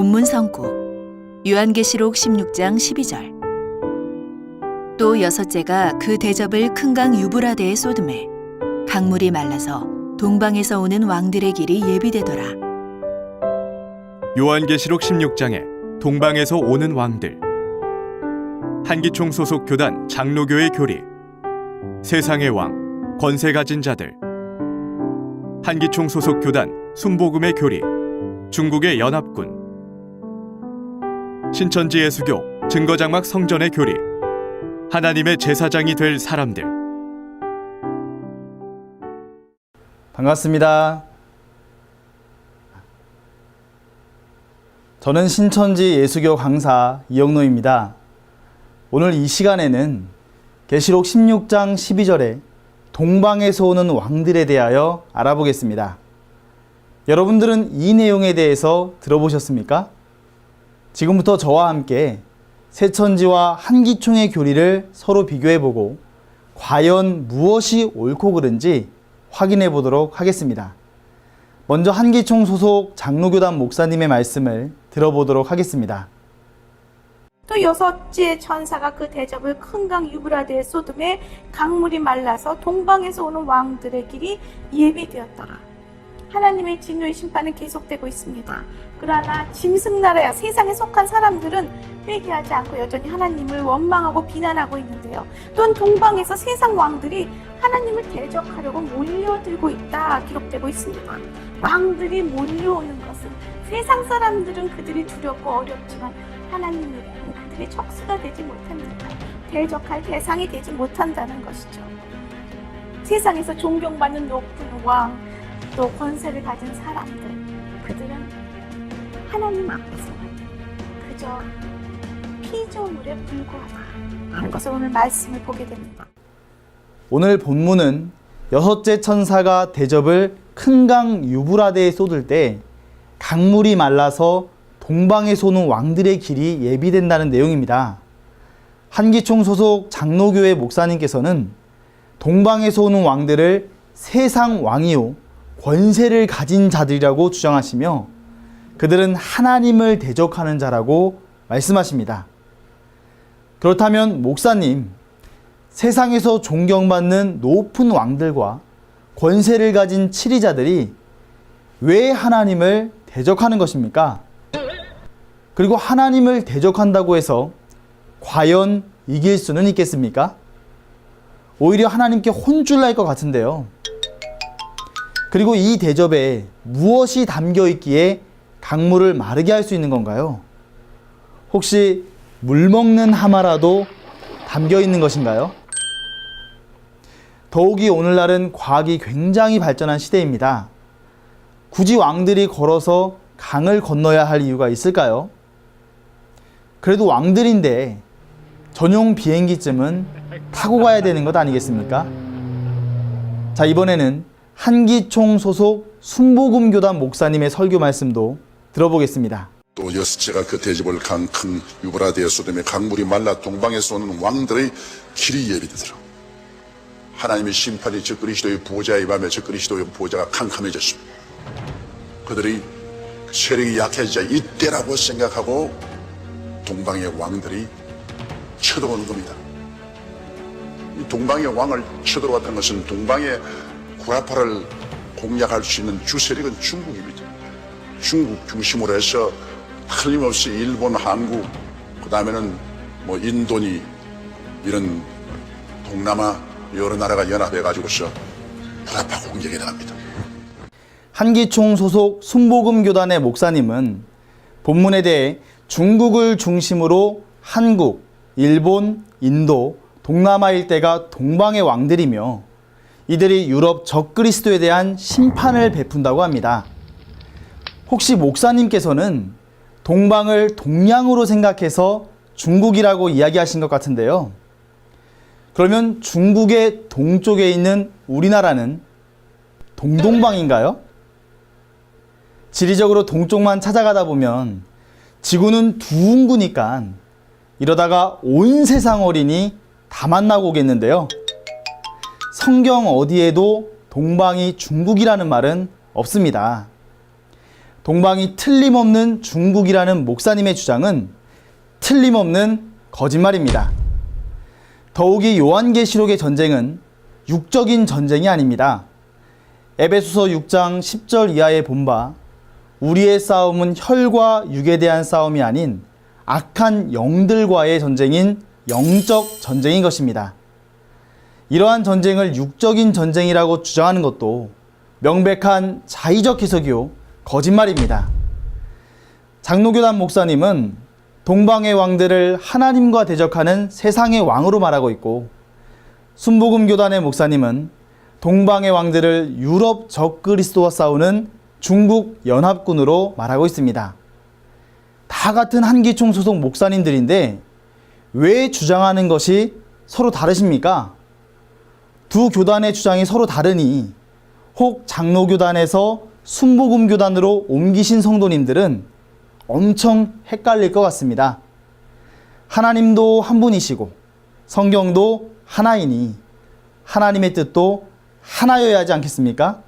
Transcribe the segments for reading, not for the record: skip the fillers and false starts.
본문 성구 요한계시록 16장 12절. 또 여섯째가 그 대접을 큰 강 유브라데에 쏟음에 강물이 말라서 동방에서 오는 왕들의 길이 예비되더라. 요한계시록 16장에 동방에서 오는 왕들, 한기총 소속 교단 장로교의 교리, 세상의 왕, 권세 가진 자들, 한기총 소속 교단 순복음의 교리, 중국의 연합군, 신천지 예수교 증거장막 성전의 교리, 하나님의 제사장이 될 사람들. 반갑습니다. 저는 신천지 예수교 강사 이영노입니다. 오늘 이 시간에는 계시록 16장 12절에 동방에서 오는 왕들에 대하여 알아보겠습니다. 여러분들은 이 내용에 대해서 들어보셨습니까? 지금부터 저와 함께 세천지와 한기총의 교리를 서로 비교해보고 과연 무엇이 옳고 그른지 확인해 보도록 하겠습니다. 먼저 한기총 소속 장로교단 목사님의 말씀을 들어보도록 하겠습니다. 또 여섯째 천사가 그 대접을 큰 강 유브라데에 쏟음에 강물이 말라서 동방에서 오는 왕들의 길이 예비되었더라. 하나님의 진노의 심판은 계속되고 있습니다. 그러나 짐승나라야 세상에 속한 사람들은 회개하지 않고 여전히 하나님을 원망하고 비난하고 있는데요. 또한 동방에서 세상 왕들이 하나님을 대적하려고 몰려들고 있다 기록되고 있습니다. 왕들이 몰려오는 것은 세상 사람들은 그들이 두렵고 어렵지만 하나님은 그들의 척수가 되지 못합니다. 대적할 대상이 되지 못한다는 것이죠. 세상에서 존경받는 높은 왕, 또 권세를 가진 사람들, 그들은 하나님 앞에서는 그저 피조물에 불과하다는 것을 오늘 말씀을 보게 됩니다. 오늘 본문은 여섯째 천사가 대접을 큰 강 유브라데에 쏟을 때 강물이 말라서 동방에서 오는 왕들의 길이 예비된다는 내용입니다. 한기총 소속 장로교회 목사님께서는 동방에서 오는 왕들을 세상 왕이요 권세를 가진 자들이라고 주장하시며 그들은 하나님을 대적하는 자라고 말씀하십니다. 그렇다면 목사님, 세상에서 존경받는 높은 왕들과 권세를 가진 치리자들이 왜 하나님을 대적하는 것입니까? 그리고 하나님을 대적한다고 해서 과연 이길 수는 있겠습니까? 오히려 하나님께 혼쭐 날 것 같은데요. 그리고 이 대접에 무엇이 담겨 있기에 강물을 마르게 할 수 있는 건가요? 혹시 물 먹는 하마라도 담겨 있는 것인가요? 더욱이 오늘날은 과학이 굉장히 발전한 시대입니다. 굳이 왕들이 걸어서 강을 건너야 할 이유가 있을까요? 그래도 왕들인데 전용 비행기쯤은 타고 가야 되는 것 아니겠습니까? 자, 이번에는 한기총 소속 순복음 교단 목사님의 설교 말씀도 들어보겠습니다. 또 여섯째가 그 대접을 큰 유브라데에 쏟음에 강물이 말라 동방에서 오는 왕들의 길이 예비되더라. 하나님의 심판이 저 그리스도의 보좌에 임하며 저 그리스도의 보좌가 캄캄해졌습니다. 그들이 세력이 약해지자 이때라고 생각하고 동방의 왕들이 쳐들어오는 겁니다. 이 동방의 왕을 쳐들어왔다는 것은 동방의 구라파를 공략할 수 있는 주세력은 중국입니다. 중국 중심으로 해서 틀림없이 일본, 한국, 그 다음에는 뭐 인도니 이런 동남아 여러 나라가 연합해가지고서 구라파 공격에 나갑니다. 한기총 소속 순복음 교단의 목사님은 본문에 대해 중국을 중심으로 한국, 일본, 인도, 동남아 일대가 동방의 왕들이며 이들이 유럽 적그리스도에 대한 심판을 베푼다고 합니다. 혹시 목사님께서는 동방을 동양으로 생각해서 중국이라고 이야기하신 것 같은데요. 그러면 중국의 동쪽에 있는 우리나라는 동동방인가요? 지리적으로 동쪽만 찾아가다 보면 지구는 둥그니까 이러다가 온 세상 어린이 다 만나고 오겠는데요. 성경 어디에도 동방이 중국이라는 말은 없습니다. 동방이 틀림없는 중국이라는 목사님의 주장은 틀림없는 거짓말입니다. 더욱이 요한계시록의 전쟁은 육적인 전쟁이 아닙니다. 에베소서 6장 10절 이하에 본 바 우리의 싸움은 혈과 육에 대한 싸움이 아닌 악한 영들과의 전쟁인 영적 전쟁인 것입니다. 이러한 전쟁을 육적인 전쟁이라고 주장하는 것도 명백한 자의적 해석이요 거짓말입니다. 장로교단 목사님은 동방의 왕들을 하나님과 대적하는 세상의 왕으로 말하고 있고, 순복음교단의 목사님은 동방의 왕들을 유럽 적그리스도와 싸우는 중국 연합군으로 말하고 있습니다. 다 같은 한기총 소속 목사님들인데 왜 주장하는 것이 서로 다르십니까? 두 교단의 주장이 서로 다르니 혹 장로교단에서 순복음교단으로 옮기신 성도님들은 엄청 헷갈릴 것 같습니다. 하나님도 한 분이시고 성경도 하나이니 하나님의 뜻도 하나여야 하지 않겠습니까?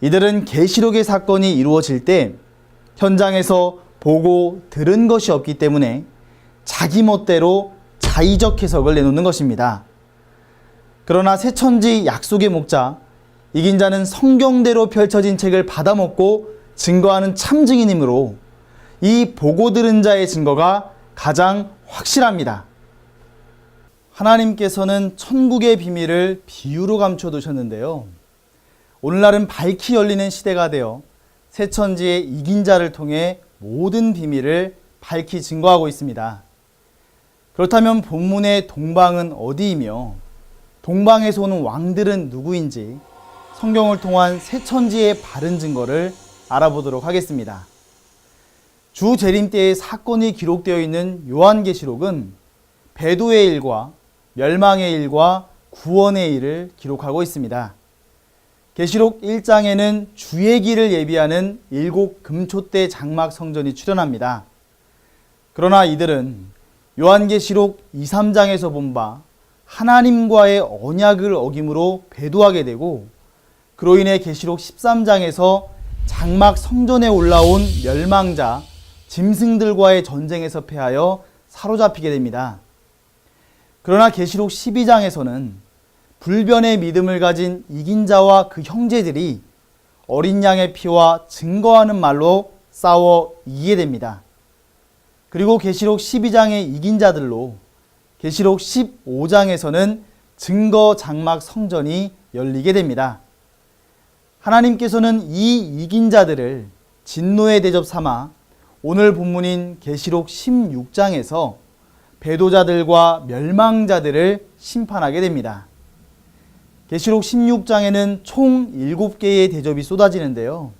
이들은 계시록의 사건이 이루어질 때 현장에서 보고 들은 것이 없기 때문에 자기 멋대로 자의적 해석을 내놓는 것입니다. 그러나 새천지 약속의 목자 이긴 자는 성경대로 펼쳐진 책을 받아먹고 증거하는 참 증인이므로 이 보고 들은 자의 증거가 가장 확실합니다. 하나님께서는 천국의 비밀을 비유로 감춰두셨는데요. 오늘날은 밝히 열리는 시대가 되어 새천지의 이긴 자를 통해 모든 비밀을 밝히 증거하고 있습니다. 그렇다면 본문의 동방은 어디이며 동방에서 오는 왕들은 누구인지 성경을 통한 새천지의 바른 증거를 알아보도록 하겠습니다. 주 재림 때의 사건이 기록되어 있는 요한계시록은 배도의 일과 멸망의 일과 구원의 일을 기록하고 있습니다. 계시록 1장에는 주의 길을 예비하는 7 금초대 장막 성전이 출현합니다. 그러나 이들은 요한계시록 2, 3장에서 본 바 하나님과의 언약을 어김으로 배도하게 되고, 그로 인해 계시록 13장에서 장막 성전에 올라온 멸망자 짐승들과의 전쟁에서 패하여 사로잡히게 됩니다. 그러나 계시록 12장에서는 불변의 믿음을 가진 이긴 자와 그 형제들이 어린 양의 피와 증거하는 말로 싸워 이기게 됩니다. 그리고 계시록 12장의 이긴 자들로 계시록 15장에서는 증거 장막 성전이 열리게 됩니다. 하나님께서는 이 이긴 자들을 진노의 대접 삼아 오늘 본문인 계시록 16장에서 배도자들과 멸망자들을 심판하게 됩니다. 계시록 16장에는 총 7개의 대접이 쏟아지는데요.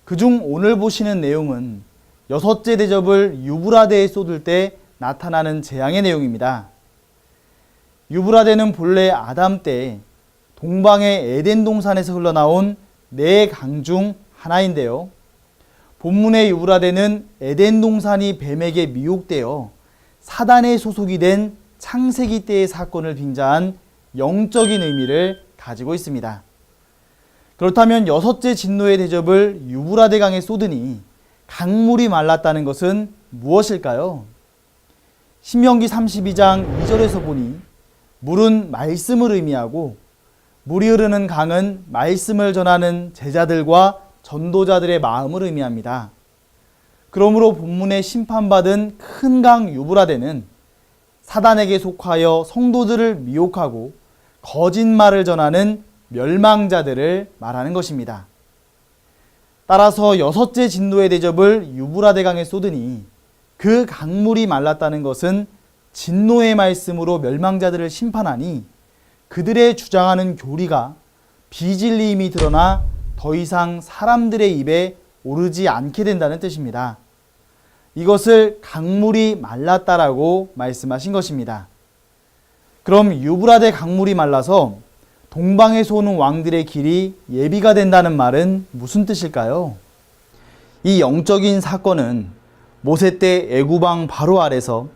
그중 오늘 보시는 내용은 6째 대접을 유브라데에 쏟을 때 나타나는 재앙의 내용입니다. 유브라데는 본래 아담 때 동방의 에덴 동산에서 흘러나온 4강 중 하나인데요. 본문의 유브라데는 에덴 동산이 뱀에게 미혹되어 사단의 소속이 된 창세기 때의 사건을 빙자한 영적인 의미를 가지고 있습니다. 그렇다면 6째 진노의 대접을 유브라데 강에 쏟으니 강물이 말랐다는 것은 무엇일까요? 신명기 32장 2절에서 보니 물은 말씀을 의미하고 물이 흐르는 강은 말씀을 전하는 제자들과 전도자들의 마음을 의미합니다. 그러므로 본문에 심판받은 큰 강 유브라데는 사단에게 속하여 성도들을 미혹하고 거짓말을 전하는 멸망자들을 말하는 것입니다. 따라서 6째 진노의 대접을 유브라데 강에 쏟으니 그 강물이 말랐다는 것은 진노의 말씀으로 멸망자들을 심판하니 그들의 주장하는 교리가 비진리임이 드러나 더 이상 사람들의 입에 오르지 않게 된다는 뜻입니다. 이것을 강물이 말랐다라고 말씀하신 것입니다. 그럼 유브라데 강물이 말라서 동방에서 오는 왕들의 길이 예비가 된다는 말은 무슨 뜻일까요? 이 영적인 사건은 모세 때 애굽왕 바로 아래서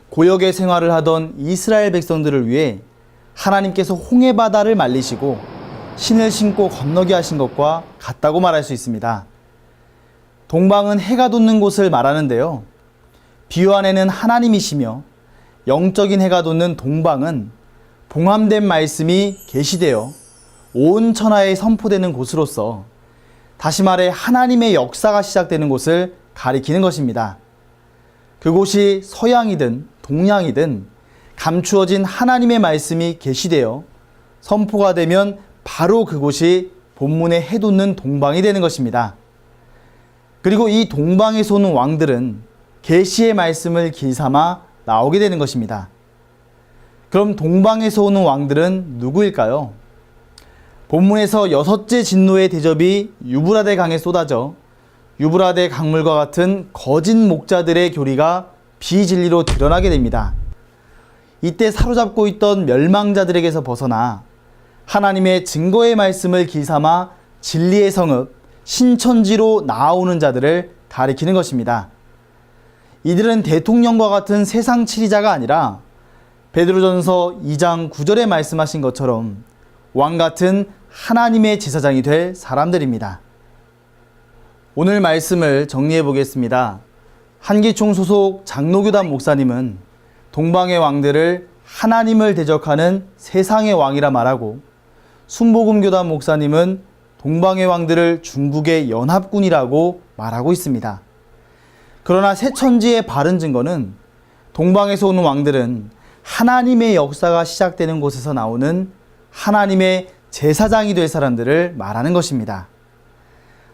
고역의 생활을 하던 이스라엘 백성들을 위해 하나님께서 홍해 바다를 말리시고 신을 신고 건너게 하신 것과 같다고 말할 수 있습니다. 동방은 해가 돋는 곳을 말하는데요. 비유 안에는 하나님이시며 영적인 해가 돋는 동방은 봉함된 말씀이 계시되어 온 천하에 선포되는 곳으로서 다시 말해 하나님의 역사가 시작되는 곳을 가리키는 것입니다. 그곳이 서양이든 동양이든 감추어진 하나님의 말씀이 계시되어 선포가 되면 바로 그곳이 본문에 해 돋는 동방이 되는 것입니다. 그리고 이 동방에서 오는 왕들은 계시의 말씀을 길삼아 나오게 되는 것입니다. 그럼 동방에서 오는 왕들은 누구일까요? 본문에서 여섯째 진노의 대접이 유브라데 강에 쏟아져 유브라데 강물과 같은 거짓 목자들의 교리가 비진리로 드러나게 됩니다. 이때 사로잡고 있던 멸망자들에게서 벗어나 하나님의 증거의 말씀을 길삼아 진리의 성읍 신천지로 나아오는 자들을 가리키는 것입니다. 이들은 대통령과 같은 세상 치리자가 아니라 베드로전서 2장 9절에 말씀하신 것처럼 왕 같은 하나님의 제사장이 될 사람들입니다. 오늘 말씀을 정리해 보겠습니다. 한기총 소속 장로교단 목사님은 동방의 왕들을 하나님을 대적하는 세상의 왕이라 말하고, 순복음교단 목사님은 동방의 왕들을 중국의 연합군이라고 말하고 있습니다. 그러나 새천지의 바른 증거는 동방에서 오는 왕들은 하나님의 역사가 시작되는 곳에서 나오는 하나님의 제사장이 될 사람들을 말하는 것입니다.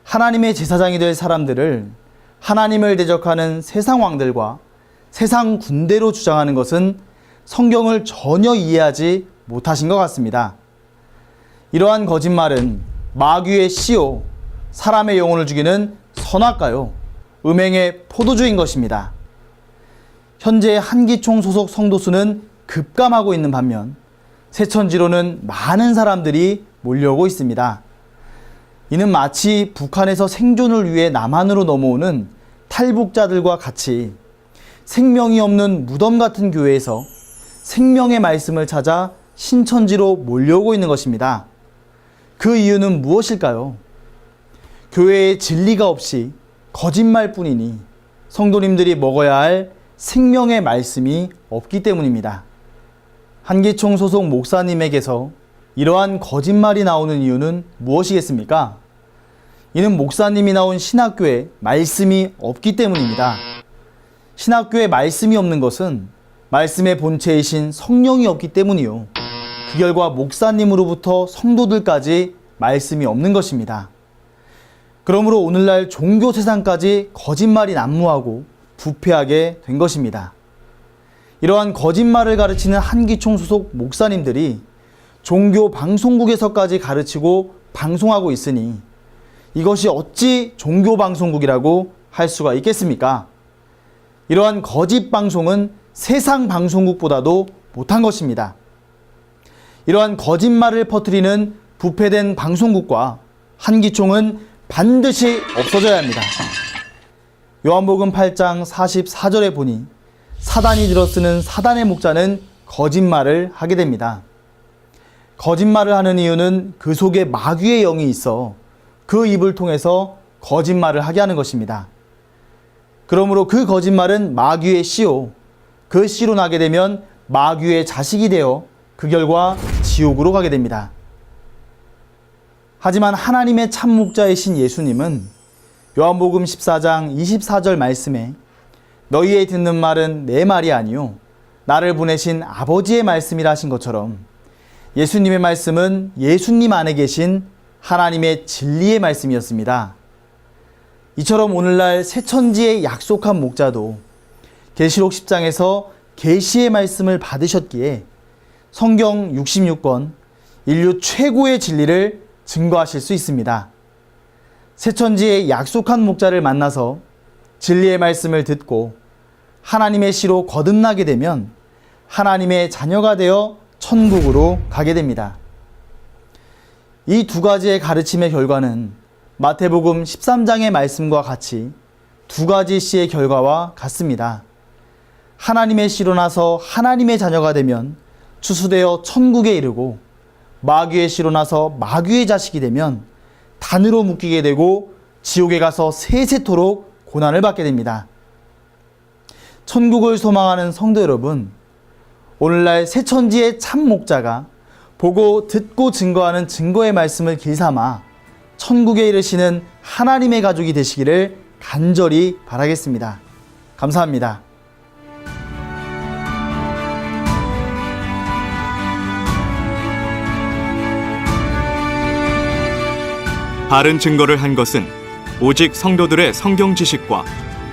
하나님의 제사장이 될 사람들을 하나님을 대적하는 세상 왕들과 세상 군대로 주장하는 것은 성경을 전혀 이해하지 못하신 것 같습니다. 이러한 거짓말은 마귀의 씨요, 사람의 영혼을 죽이는 선악과요, 음행의 포도주인 것입니다. 현재 한기총 소속 성도 수는 급감하고 있는 반면 새천지로는 많은 사람들이 몰려오고 있습니다. 이는 마치 북한에서 생존을 위해 남한으로 넘어오는 탈북자들과 같이 생명이 없는 무덤 같은 교회에서 생명의 말씀을 찾아 신천지로 몰려오고 있는 것입니다. 그 이유는 무엇일까요? 교회에 진리가 없이 거짓말뿐이니 성도님들이 먹어야 할 생명의 말씀이 없기 때문입니다. 한기총 소속 목사님에게서 이러한 거짓말이 나오는 이유는 무엇이겠습니까? 이는 목사님이 나온 신학교에 말씀이 없기 때문입니다. 신학교에 말씀이 없는 것은 말씀의 본체이신 성령이 없기 때문이요, 그 결과 목사님으로부터 성도들까지 말씀이 없는 것입니다. 그러므로 오늘날 종교 세상까지 거짓말이 난무하고 부패하게 된 것입니다. 이러한 거짓말을 가르치는 한기총 소속 목사님들이 종교 방송국에서까지 가르치고 방송하고 있으니 이것이 어찌 종교 방송국이라고 할 수가 있겠습니까? 이러한 거짓 방송은 세상 방송국보다도 못한 것입니다. 이러한 거짓말을 퍼뜨리는 부패된 방송국과 한기총은 반드시 없어져야 합니다. 요한복음 8장 44절에 보니 사단이 들어쓰는 사단의 목자는 거짓말을 하게 됩니다. 거짓말을 하는 이유는 그 속에 마귀의 영이 있어 그 입을 통해서 거짓말을 하게 하는 것입니다. 그러므로 그 거짓말은 마귀의 씨요, 그 씨로 나게 되면 마귀의 자식이 되어 그 결과 지옥으로 가게 됩니다. 하지만 하나님의 참 목자이신 예수님은 요한복음 14장 24절 말씀에 너희의 듣는 말은 내 말이 아니요 나를 보내신 아버지의 말씀이라 하신 것처럼 예수님의 말씀은 예수님 안에 계신 하나님의 진리의 말씀이었습니다. 이처럼 오늘날 새천지의 약속한 목자도 계시록 10장에서 계시의 말씀을 받으셨기에 성경 66권 인류 최고의 진리를 증거하실 수 있습니다. 새천지의 약속한 목자를 만나서 진리의 말씀을 듣고 하나님의 씨로 거듭나게 되면 하나님의 자녀가 되어 천국으로 가게 됩니다. 이 두 가지의 가르침의 결과는 마태복음 13장의 말씀과 같이 두 가지 씨의 결과와 같습니다. 하나님의 씨로 나서 하나님의 자녀가 되면 추수되어 천국에 이르고, 마귀의 씨로 나서 마귀의 자식이 되면 단으로 묶이게 되고 지옥에 가서 세세토록 고난을 받게 됩니다. 천국을 소망하는 성도 여러분, 오늘날 새천지의 참 목자가 보고 듣고 증거하는 증거의 말씀을 길삼아 천국에 이르시는 하나님의 가족이 되시기를 간절히 바라겠습니다. 감사합니다. 바른 증거를 한 것은 오직 성도들의 성경 지식과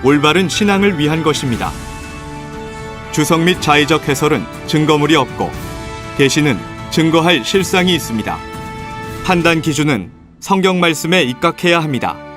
올바른 신앙을 위한 것입니다. 주석 및 자의적 해설은 증거물이 없고 계시는 증거할 실상이 있습니다. 판단 기준은 성경 말씀에 입각해야 합니다.